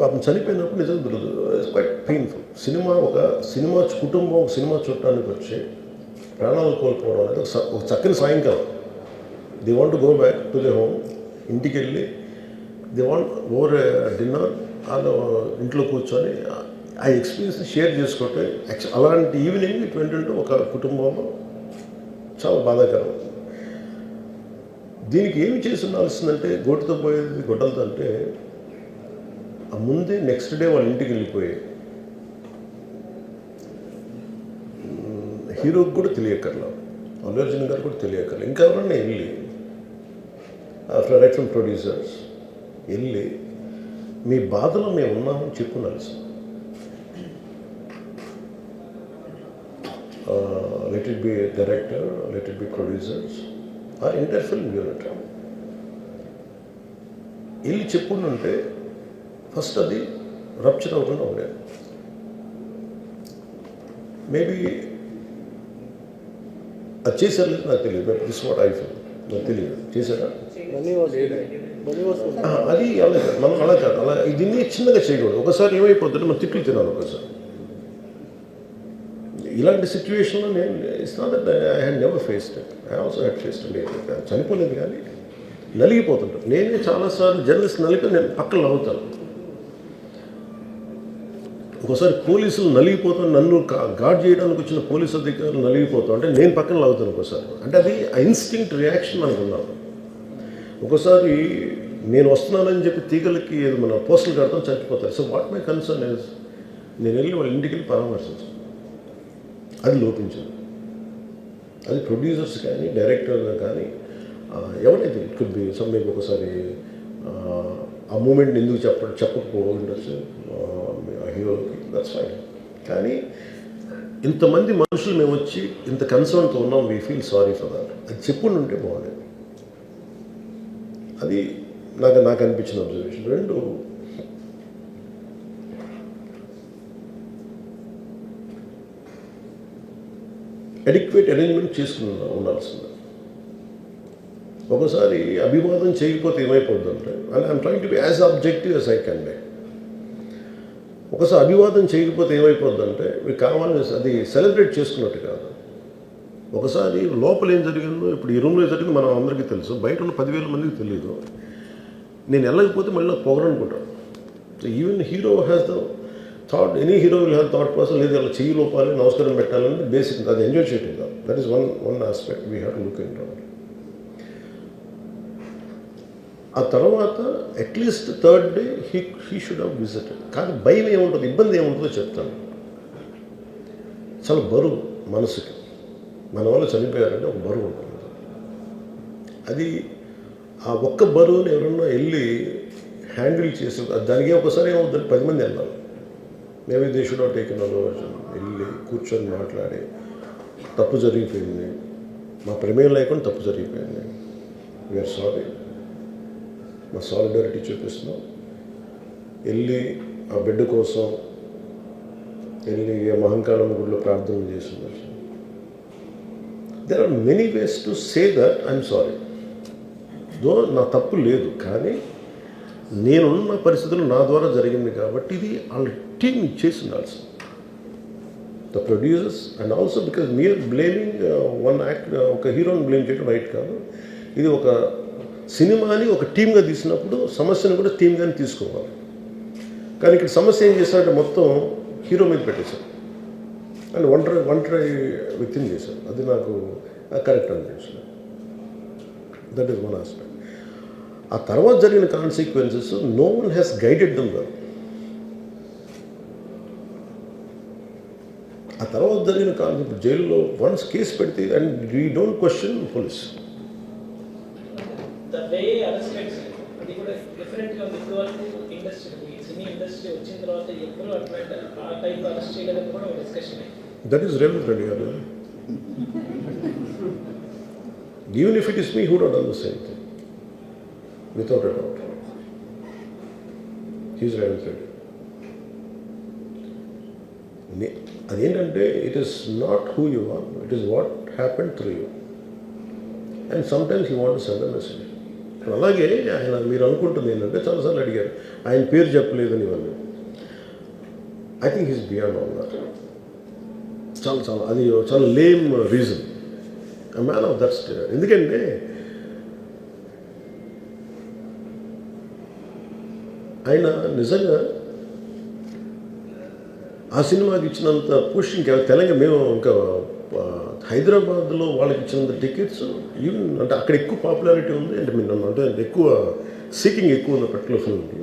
పాపం చనిపోయినప్పుడు నిజంగా దొరకదు. It's quite painful. సినిమా కుటుంబం ఒక సినిమా చూడటానికి వచ్చి ప్రాణాలు కోల్పోవడం అనేది ఒక చక్కని సాయంకాలం. They want to go back to the home. ఇంటికి వెళ్ళి దే వాంట్ ఓవర్ డిన్నర్ వాళ్ళు ఇంట్లో కూర్చొని ఆ ఎక్స్పీరియన్స్ని షేర్ చేసుకుంటే అలాంటి ఈవినింగ్ ఇటువంటి ఒక కుటుంబంలో చాలా బాధాకరం. దీనికి ఏమి చేసి ఉండాల్సిందంటే గోటుతో పోయేది గొడ్డలతో అంటే ఆ ముందే నెక్స్ట్ డే వాళ్ళ ఇంటికి వెళ్ళిపోయి హీరోకి కూడా తెలియకర్లా, అల్లు అర్జున్ గారు కూడా తెలియకర్లా, ఇంకా ఎవరన్నా వెళ్ళి రైట్ ఫ్రమ్ ప్రొడ్యూసర్స్ వెళ్ళి మీ బాధలో మేము ఉన్నామని చెప్పుకోవాల్సి. Let it be director, let it be producers or entire film unit వెళ్ళి చెప్పుకుంటుంటే ఫస్ట్ అది రప్చర్ అవ్వకుండా ఉండేది. మేబీ అది చేశారు లేదు నాకు తెలియదు, but this what I feel. నాకు తెలియదు చేశారా అది అలా కాదు, మనం అలా కాదు, అలా దీన్ని చిన్నగా చేయకూడదు. ఒకసారి ఏమైపోతుంటే మనం తిట్లు తినాలి ఒకసారి. ఇలాంటి సిచ్యువేషన్లో నేను it's not that I had never faced it. I also had faced it. చనిపోలేదు కానీ నలిగిపోతుంటాను. నేనే చాలాసార్లు జర్నలిస్ట్ నలిపి నేను పక్కన నవ్వుతాను. ఒకసారి పోలీసులు నలిగిపోతాను, నన్ను గార్డ్ చేయడానికి వచ్చిన పోలీసు అధికారులు నలిగిపోతాం అంటే నేను పక్కన లాగుతాను ఒకసారి. అంటే అది ఇన్స్టింక్ట్ రియాక్షన్ మనకు ఉన్నాను. ఒకసారి నేను వస్తున్నానని చెప్పి తీగలకి ఏదో మన పోస్టులు కడతాం చచ్చిపోతారు. So what my concern is నేను వెళ్ళి వాళ్ళ ఇంటికి వెళ్ళి పరామర్శించాను. అది లోపించింది. అది ప్రొడ్యూసర్స్ కానీ డైరెక్టర్ కానీ ఎవరైతే it could be some maybe ఒకసారి ఆ మూమెంట్ ఎందుకు చెప్పకపోవడం ఉండొచ్చు హీరోకి, దట్స్ ఫైన్. కానీ ఇంతమంది మనుషులు మేము వచ్చి ఇంత కన్సర్న్తో ఉన్నాం, we feel sorry for that. అది చెప్పుండి ఉంటే బాగుండేది. అది నాకు అనిపించిన అబ్జర్వేషన్. రెండు, అడిక్వేట్ అరేంజ్మెంట్ చేసుకుని ఉండాల్సింది. ఒకసారి అభివాదం చేయకపోతే ఏమైపోతుందంటే, and I'm trying to be as objective as I can be. ఒకసారి అభివాదం చేయకపోతే ఏమైపోతుందంటే మీకు కావాలని అది సెలబ్రేట్ చేసుకున్నట్టు కాదు. ఒకసారి లోపల ఏం జరిగిందో ఇప్పుడు ఈ రూమ్లో జరిగింది మనం అందరికీ తెలుసు, బయట ఉన్న 10,000 మందికి తెలియదు. నేను వెళ్ళకపోతే మళ్ళీ నాకు పొగరనుకుంటాను. So even hero has the thought, any hero will have thought process. లేదు అలా చెయ్యి లోపాలి, నమస్కారం పెట్టాలని బేసిక్. అది ఎంజాయ్ చేయటం కాదు. That is one aspect we have to look in to. ఆ తర్వాత at least third day he should have visited. కానీ భయం ఏముంటుంది, ఇబ్బంది ఏముంటుందో చెప్తాను. చాలా బరువు మనసుకి, మన వల్ల చనిపోయారంటే ఒక బరువు ఉంటుంది. అది ఆ ఒక్క బరువుని ఎవరన్నా వెళ్ళి హ్యాండిల్ చేసి దానికి ఒకసారి ఏమవుతుంది, 10 మంది వెళ్ళాలి. Maybe they should not take in aversion. వెళ్ళి కూర్చొని మాట్లాడి తప్పు జరిగిపోయింది, మా ప్రమేయం లేకుండా తప్పు జరిగిపోయింది, వీఆర్ సారీ, మా సాలిడారిటీ చూపిస్తున్నాం. వెళ్ళి ఆ బిడ్డ కోసం వెళ్ళి మహంకాళం గుడిలో ప్రార్థన చేస్తున్నారు. There are many ways to say that I'm sorry. Though నా తప్పు లేదు, కానీ నేనున్న పరిస్థితులు నా ద్వారా జరిగింది కాబట్టి ఇది వాళ్ళ టీం చేసి ఉండాల్సింది. The producers and also because మీరు బ్లేమింగ్ వన్ యాక్ట్, ఒక హీరోని బ్లేమ్ చేయడం రైట్ కాదు. ఇది ఒక సినిమాని ఒక టీమ్గా తీసినప్పుడు సమస్యను కూడా టీమ్గానే తీసుకోవాలి. కానీ ఇక్కడ సమస్య ఏం చేశారంటే మొత్తం హీరో మీద పెట్టేశారు అండ్ ఒంటరి వ్యక్తిని చేశారు. అది నాకు కరెక్ట్ అనిపించలేదు. That is one aspect. ఆ తర్వాత జరిగిన consequences no one has guided them well. ఆ తర్వాత జరిగిన కాన్సెప్ట్ జైల్లో వన్స్ కేసు పెడితే and we don't question police. అది కూడా డిఫరెంట్గా ఉంది. ఇప్పుడు వరకు ఇండస్ట్రీ, సినీ ఇండస్ట్రీ వచ్చిన తర్వాత ఎప్పుడు అట్లా ఆ టైప్ అరెస్ట్ చేయలేదని కూడా ఒక discussion. That is Revanth Reddy garu. Even if it is me who would done the same thing without a doubt. He's Revanth Reddy. అదేంటంటే it is not who you are, it is what happened through you. And sometimes you want to send a message. అలాగే ఆయన మీరు అనుకుంటుంది ఏంటంటే చాలాసార్లు అడిగారు ఆయన పేరు చెప్పలేదని ఇవన్నీ. I think is beyond all that. చాలా అది చాలా lame reason. A man of that state. ఎందుకంటే ఆయన నిజంగా ఆ సినిమాకి ఇచ్చినంత పుష్ ఇంకా తెలంగాణ మేము ఇంకా హైదరాబాద్లో వాళ్ళకి ఇచ్చినంత టికెట్స్ ఈవెన్ అంటే అక్కడ ఎక్కువ పాపులారిటీ ఉంది. అంటే మీరు నన్ను అంటే ఎక్కువ సీకింగ్ ఎక్కువ ఉంది పర్టికులర్ ఫిల్మ్కి.